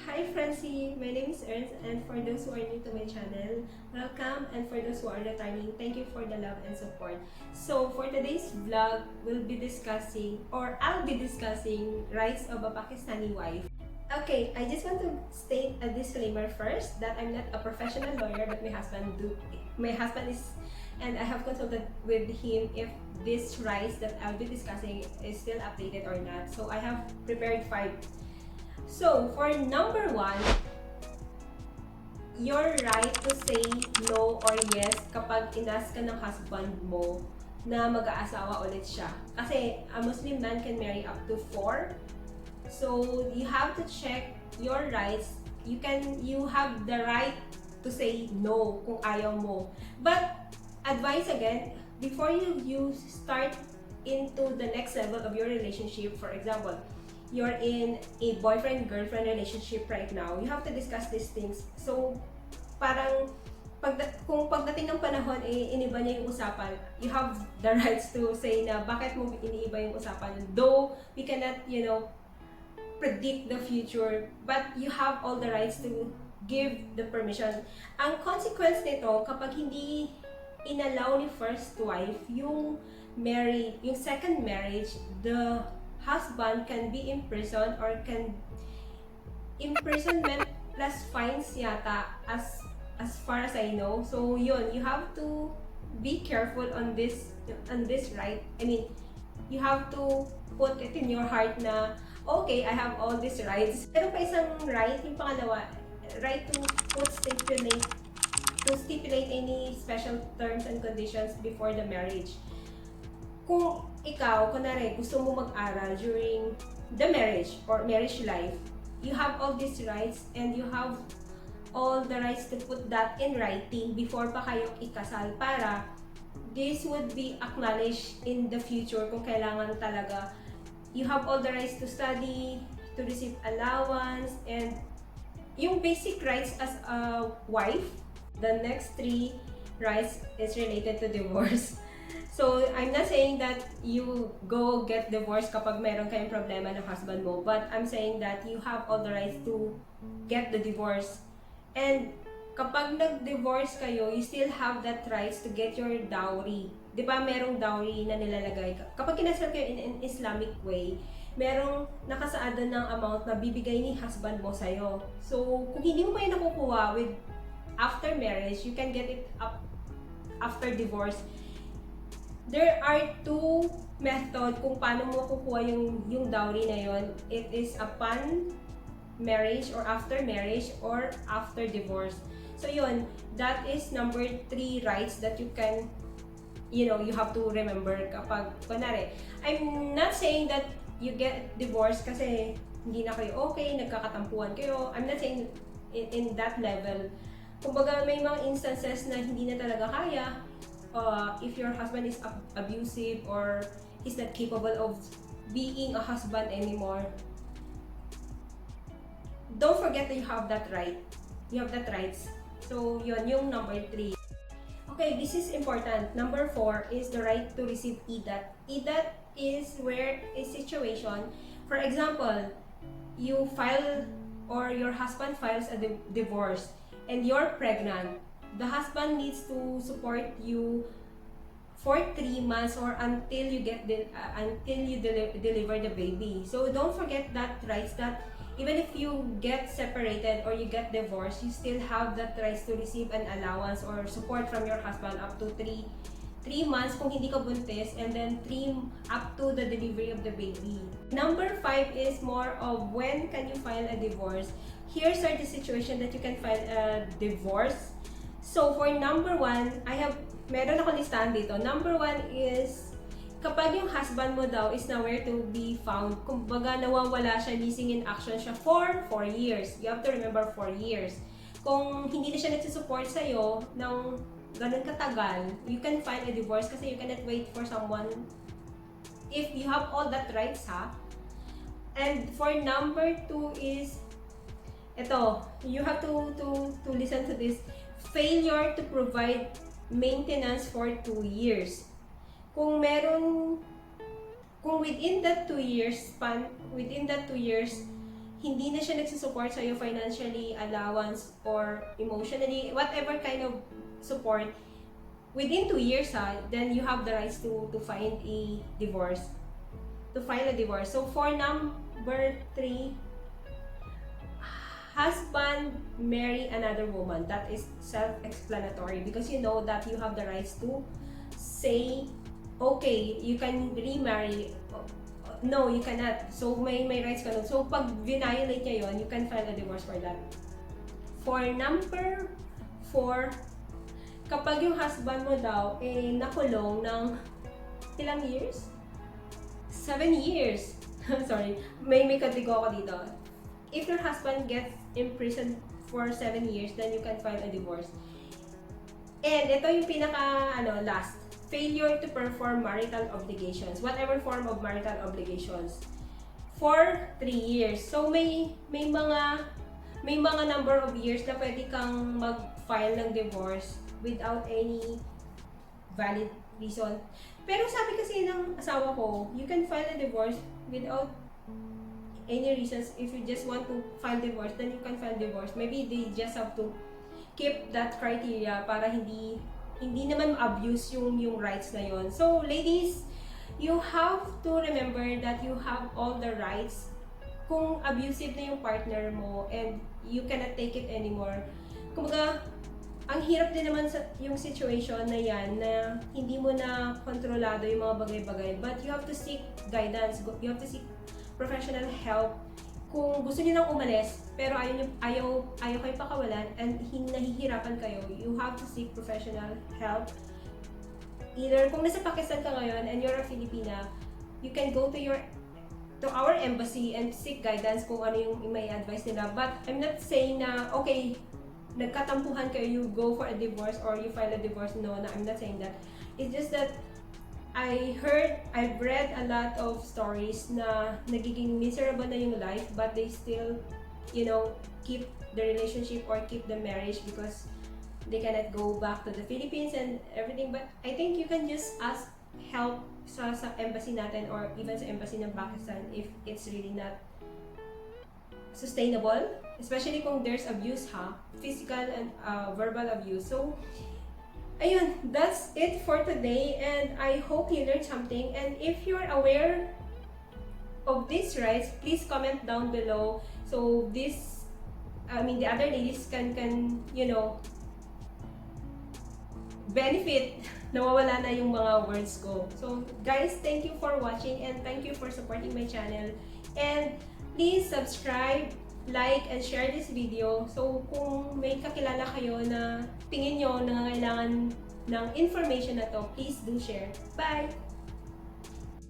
Hi Francie, my name is Ernst, and for those who are new to my channel, welcome, and for those who are returning, thank you for the love and support. So for today's vlog, we'll be discussing, or I'll be discussing, rights of a Pakistani wife. Okay, I just want to state a disclaimer first that I'm not a professional lawyer, but my husband is, and I have consulted with him if this rights that I'll be discussing is still updated or not. So I have prepared 5. So, for number 1, your right to say no or yes kapag inas ka ng husband mo na mag-aasawa ulit siya. Kasi a Muslim man can marry up to 4. So, you have to check your rights. You have the right to say no kung ayaw mo. But, advice again, before you start into the next level of your relationship, for example, you're in a boyfriend-girlfriend relationship right now, you have to discuss these things. So, parang kung pagdating ng panahon, iniba niya yung usapan, you have the rights to say na bakit mo iniiba yung usapan. Though, we cannot, predict the future, but you have all the rights to give the permission. Ang consequence nito, kapag hindi inallow ni first wife yung second marriage, the husband can be imprisoned or can imprisonment plus fines yata as far as I know. So yun, you have to be careful on this right. I mean, you have to put it in your heart na okay, I have all these rights. Pero pa isang right, yung pangalawa, right to stipulate any special terms and conditions before the marriage. Kung ikaw, kunwari, gusto mo mag-aral during the marriage or marriage life, you have all these rights and you have all the rights to put that in writing before pa kayo ikasal para this would be acknowledged in the future kung kailangan talaga. You have all the rights to study, to receive allowance, and yung basic rights as a wife. The next 3 rights is related to divorce. So, I'm not saying that you go get divorced kapag meron kayong problema ng husband mo, but I'm saying that you have all the rights to get the divorce. And kapag nag-divorce kayo, you still have that rights to get your dowry. Di ba merong dowry na nilalagay? Kapag kinasal kayo in an Islamic way, merong nakasaad ng amount na bibigay ni husband mo sa'yo. So, kung hindi mo pa yung nakukuha with after marriage, you can get it up after divorce. There are 2 methods kung paano mo kukuha yung dowry na yon. It is upon marriage or after marriage or after divorce. So yun, that is number 3 rights that you can, you have to remember kapag, kunwari, I'm not saying that you get divorced kasi hindi na kayo okay, nagkakatampuhan kayo. I'm not saying in that level. Kumbaga may mga instances na hindi na talaga kaya, if your husband is abusive or is not capable of being a husband anymore, don't forget that you have that right. You have that rights. So, yun, yung number 3. Okay, this is important. Number 4 is the right to receive idat. Idat is where a situation, for example, you file or your husband files a divorce and you're pregnant. The husband needs to support you for 3 months or until you deliver the baby. So don't forget that rights that even if you get separated or you get divorced, you still have that rights to receive an allowance or support from your husband up to 3 months kung hindi ka buntis, and then 3 up to the delivery of the baby. Number 5 is more of when can you file a divorce. Here's are the situation that you can file a divorce. So for number 1, meron ako listahan dito. Number 1 is kapag yung husband mo daw is nowhere to be found, kumbaga nawawala siya, missing in action siya for 4 years. You have to remember 4 years. Kung hindi na siya nagsusupport sa'yo ng ganun katagal, you can file a divorce kasi you cannot wait for someone if you have all that rights, ha? And for number 2 is, ito, you have to listen to this. Failure to provide maintenance for 2 years. Kung within that 2 years hindi na siya nagsusupport sa'yo financially, allowance, or emotionally, whatever kind of support, within 2 years then you have the rights to find a divorce, to file a divorce. So for number 3, husband marry another woman. That is self-explanatory because you know that you have the rights to say, okay, you can remarry. No, you cannot. So may rights ka nun. So pag violate niya yon, you can file a divorce for that. For number 4, kapag yung husband mo daw nakulong ng ilang years? 7 years. Sorry, may katigo ako dito. If your husband gets imprisoned for 7 years, then you can file a divorce. And ito yung last. Failure to perform marital obligations, whatever form of marital obligations, for 3 years. So may mga number of years na pwede kang mag-file ng divorce without any valid reason. Pero sabi kasi ng asawa ko, you can file a divorce without any reasons. If you just want to file divorce, then you can file divorce. Maybe they just have to keep that criteria para hindi naman abuse yung rights na yon. So ladies, you have to remember that you have all the rights. Kung abusive na yung partner mo and you cannot take it anymore, kumbaga ang hirap din naman sa yung situation na yan na hindi mo na kontrolado yung mga bagay-bagay, but you have to seek guidance, you have to seek professional help. Kung gusto niyo nang umalis pero ayaw kayo pakawalan and nahihirapan kayo, you have to seek professional help. Either kung nasa Pakistan ka ngayon and you're a Filipina, you can go to our embassy and seek guidance kung ano yung may advice nila. But I'm not saying na okay, nagkatampuhan kayo, you go for a divorce or you file a divorce. No, I'm not saying that. It's just that I've read a lot of stories na nagiging miserable na yung life but they still, keep the relationship or keep the marriage because they cannot go back to the Philippines and everything. But I think you can just ask help sa embassy natin or even sa embassy ng Pakistan if it's really not sustainable, especially kung there's abuse, physical and verbal abuse. So ayun, that's it for today and I hope you learned something. And if you're aware of these rights, please comment down below so the other ladies can benefit. Nawawala na yung mga words ko. So guys, thank you for watching and thank you for supporting my channel. And please subscribe, like, and share this video. So kung may kakilala kayo na tingin nyo nangangailangan ng information na to, please do share. Bye!